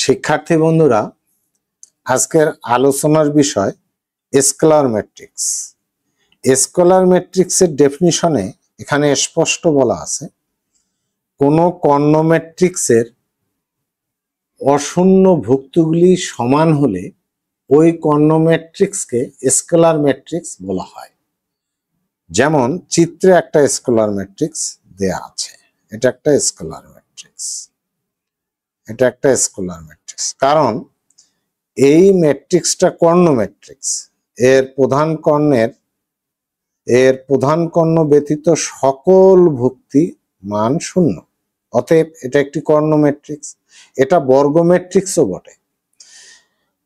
শিক্ষার্থী বন্ধুরা, আজকের আলোচনার বিষয় স্কেলার ম্যাট্রিক্স। স্কেলার ম্যাট্রিক্সের ডেফিনিশনে এখানে স্পষ্ট বলা আছে, কোনো কর্ণ ম্যাট্রিক্সের অশূন্য ভুক্তগুলি সমান হলে ওই কর্ণ ম্যাট্রিক্সকে স্কেলার ম্যাট্রিক্স বলা হয়। যেমন চিত্রে একটা স্কেলার ম্যাট্রিক্স দেয়া আছে, এটা একটা স্কেলার ম্যাট্রিক্স, এটা একটা স্কেলার ম্যাট্রিক্স। কারণ এই ম্যাট্রিক্সটা কর্ণ ম্যাট্রিক্স, এর প্রধান কর্ণ ব্যতীত সকল ভুক্তি মান শূন্য, অতএব এটা একটি কর্ণ ম্যাট্রিক্স। এটা বর্গ ম্যাট্রিক্সও বটে।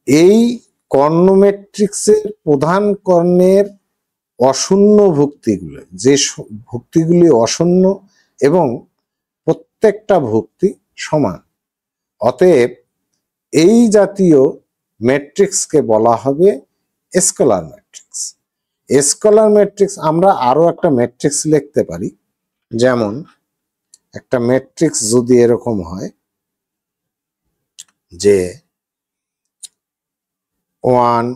এই কর্ণ ম্যাট্রিক্সের প্রধান কর্ণের অশূন্য ভুক্তিগুলো, যে ভুক্তিগুলি অশূন্য এবং প্রত্যেকটা ভুক্তি সমান, অতএব এই জাতীয় ম্যাট্রিক্সকে বলা হবে স্কেলার ম্যাট্রিক্স। স্কেলার ম্যাট্রিক্স আমরা আরো একটা ম্যাট্রিক্স লিখতে পারি। যেমন একটা ম্যাট্রিক্স যদি এরকম হয় যে 1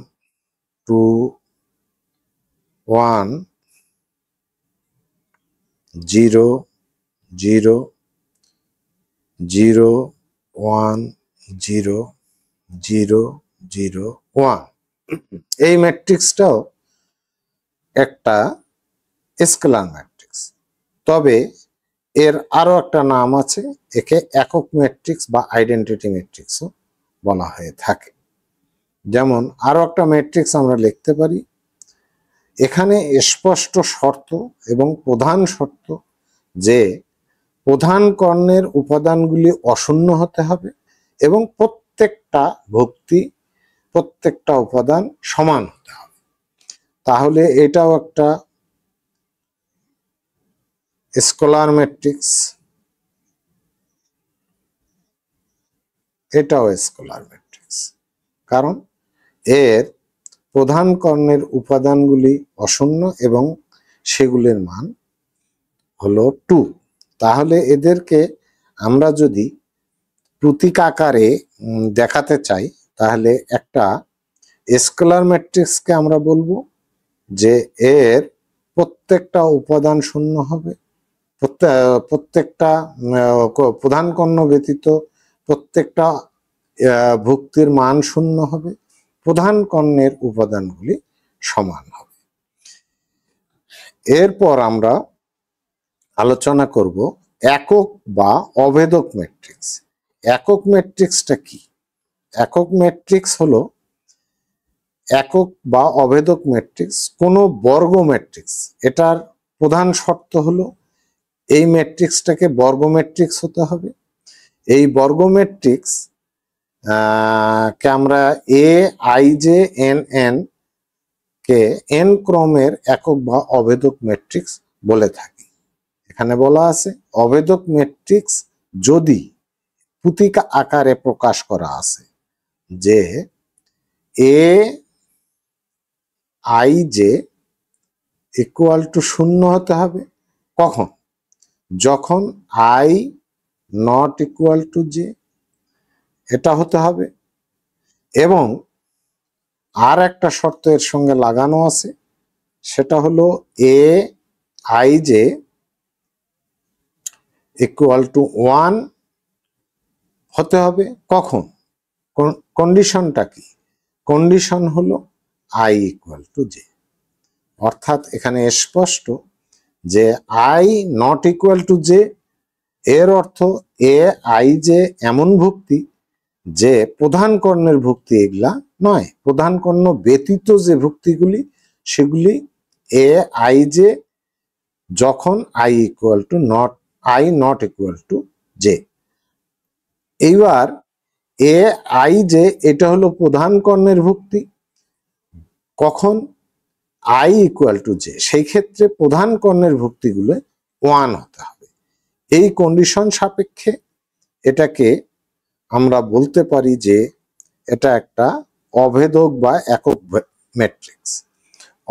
2 1 0 0 0 1 0 0 0 1, এই ম্যাট্রিক্সটাও একটা স্কেলার ম্যাট্রিক্স। তবে এর আরো একটা নাম আছে, একে একক ম্যাট্রিক্স বা আইডেন্টিটি ম্যাট্রিক্সও বলা হয়ে থাকে। যেমন আরো একটা ম্যাট্রিক্স আমরা লিখতে পারি, এখানে স্পষ্ট শর্ত এবং প্রধান শর্ত যে প্রধান কর্ণের উপাদানগুলি অশূন্য হতে হবে এবং প্রত্যেকটা উপাদান সমান হতে হবে। তাহলে এটাও একটা স্কেলার ম্যাট্রিক্স, এটাও স্কেলার ম্যাট্রিক্স। কারণ এর প্রধান কর্ণের উপাদানগুলি অশূন্য এবং সেগুলির মান হলো 2। তাহলে এদেরকে আমরা যদি প্রতীক আকারে দেখাতে চাই, তাহলে একটা স্কেলার ম্যাট্রিক্সকে আমরা বলবো যে এর প্রত্যেকটা উপাদান শূন্য হবে, প্রত্যেকটা প্রধান কর্ণ ব্যতীত প্রত্যেকটা ভুক্তির মান শূন্য হবে, প্রধান কর্ণের উপাদানগুলি সমান হবে। এরপর আমরা আলোচনা করব একক বা অভেদক ম্যাট্রিক্স। একক ম্যাট্রিক্সটা কি? একক ম্যাট্রিক্স হলো একক বা অভেদক ম্যাট্রিক্স কোনো বর্গ ম্যাট্রিক্স। এটার প্রধান শর্ত হলো এই ম্যাট্রিক্সটাকে বর্গ ম্যাট্রিক্স হতে হবে। এই বর্গ ম্যাট্রিক্স কে আমরা A I J N N K N ক্রমের একক বা অভেদক ম্যাট্রিক্স বলে থাকি। এখানে বলা আছে অভেদক ম্যাট্রিক্স যদি প্রতীক আকারে প্রকাশ করা আছে যে A I J equal to 0 হতে হবে। কখন? যখন I not equal to J, এটা হতে হবে। এবং আর একটা শর্ত এর সঙ্গে লাগানো আছে, সেটা হলো A I J equal to 1 হতে হবে। কখন? কন্ডিশনটা কি? কন্ডিশন হলো আই ইকুয়াল টু জে। অর্থাৎ এখানে স্পষ্ট যে I not equal to J, এর অর্থ এ আই জে এমন ভুক্তি যে প্রধান কর্ণের ভুক্তি এগুলা নয়, প্রধান কর্ণ ব্যতীত যে ভুক্তিগুলি সেগুলি এ আই জে যখন I equal to not equal to J. এইবার এ আই জে এটা হলো প্রধান কর্ণের ভুক্তি কখন? আই ইকুয়াল টু জে, সেই ক্ষেত্রে প্রধান কর্ণের ভুক্তিগুলো 1 হতে হবে। এই কন্ডিশন সাপেক্ষে এটাকে আমরা বলতে পারি যে এটা একটা অভেদক বা একক ম্যাট্রিক্স।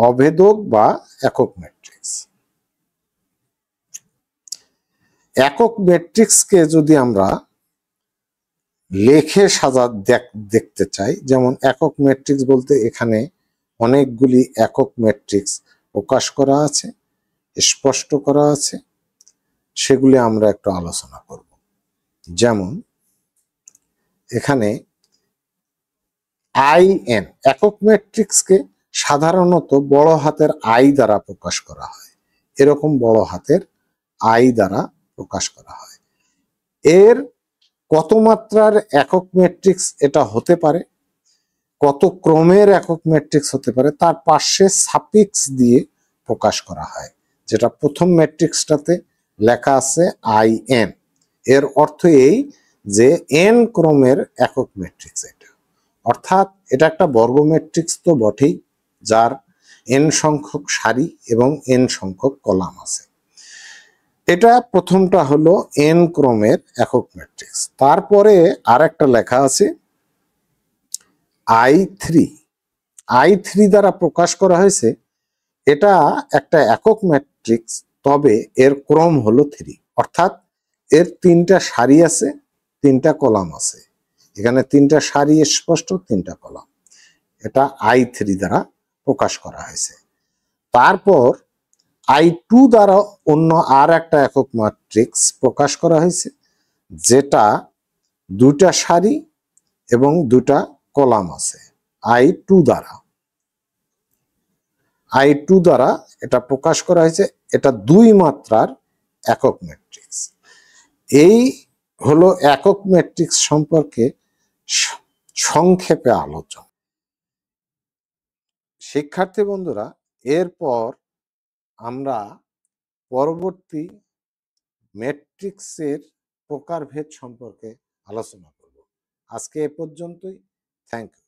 অভেদক বা একক ম্যাট্রিক্স। একক ম্যাট্রিক্সকে যদি আমরা লেখে দেখতে চাই, যেমন একক ম্যাট্রিক্স বলতে এখানে অনেকগুলি একক ম্যাট্রিক্স প্রকাশ করা আছে, স্পষ্ট করা আছে, সেগুলি আমরা একটু আলোচনা করব। যেমন এখানে IN, একক ম্যাট্রিক্সকে সাধারণত বড় হাতের আই দ্বারা প্রকাশ করা হয়, এরকম বড় হাতের আই দ্বারা প্রকাশ করা হয়। এর কত মাত্রার একক ম্যাট্রিক্স এটা হতে পারে, কত ক্রমের একক ম্যাট্রিক্স হতে পারে, তার পাশে সাফিক্স দিয়ে প্রকাশ করা হয়, যেটা প্রথম ম্যাট্রিক্সটাতে লেখা আছে IN। এর অর্থ এই যে n ক্রমের একক ম্যাট্রিক্স এটা, অর্থাৎ এটা একটা বর্গ ম্যাট্রিক্স তো বটেই, যার n সংখ্যক সারি এবং n সংখ্যক কলাম আছে। এটা প্রথমটা হলো n ক্রমের একক ম্যাট্রিক্স। তারপরে আর একটা লেখা আছে I3 দ্বারা প্রকাশ করা হয়েছে। এটা একটা একক ম্যাট্রিক্স, তবে এর ক্রম হলো 3, অর্থাৎ এর 3টা সারি আছে, 3টা কলাম আছে। এখানে 3টা সারি স্পষ্ট, 3টা কলাম। এটা I3 দ্বারা প্রকাশ করা হয়েছে। তারপর I2 দ্বারা অন্য আর একটা একক ম্যাট্রিক্স প্রকাশ করা হয়েছে, যেটা 2টা সারি এবং 2টা কলাম আছে। I2 দ্বারা এটা প্রকাশ করা হয়েছে, এটা 2 মাত্রার একক ম্যাট্রিক্স। এই হলো একক ম্যাট্রিক্স সম্পর্কে সংক্ষেপে আলোচনা। শিক্ষার্থী বন্ধুরা, এরপর আমরা পরবর্তী ম্যাট্রিক্সের প্রকারভেদ সম্পর্কে আলোচনা করব। আজকে এ পর্যন্তই। Thank you.